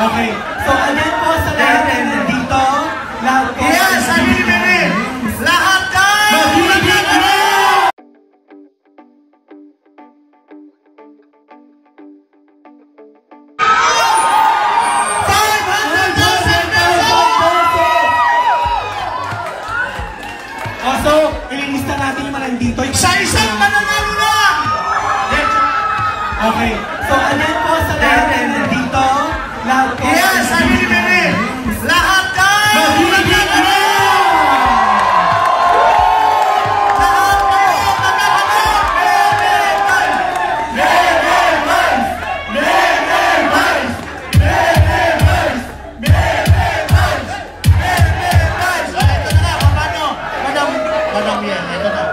Okay. So, ayan po sa lahat na nandito. Lahat po. Yes, sabi ni Bebe. Lahat tayo! Magiging ano? So, ililista natin yung mga nandito. Sa isang mananalo lang! Okay. So, ayan po sa lahat na nandito. Lahat po. Yes, sabi ni Bebe. Lahat tayo! Magiging ano? Lahat kayo magkakaroon! Bebe Vibes! Bebe Vibes! Bebe Vibes! Bebe Vibes! Bebe Vibes! Bebe Vibes! Ito na nga, paano? Madam yan, ito na.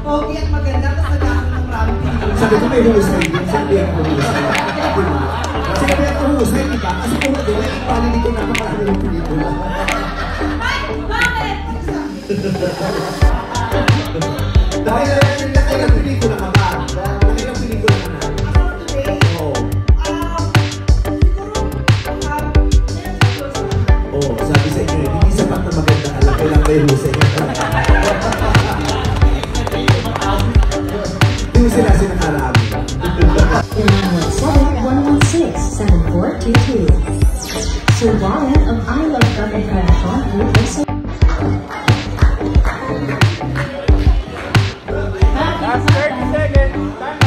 pogi at maganda, tapos nagkakaroon ng maraming pelikula. Sabi ko may husay din, sabi ang husay. Diba? Sabi ang husay, diba? Kasi kung hindi, palinig ko napakarami ng pelikula. Bakit? Dahil nakailang pelikula ka ba? Nakailang pelikula ka na? Oo. Oo, sabi sa inyo, hindi sapat na maganda ka lang, kailang may husay. Hindi sila sinakarami. 917-116-7422. Sir Ryan of I Love Cup and Crashon would also... Last 30 seconds. Time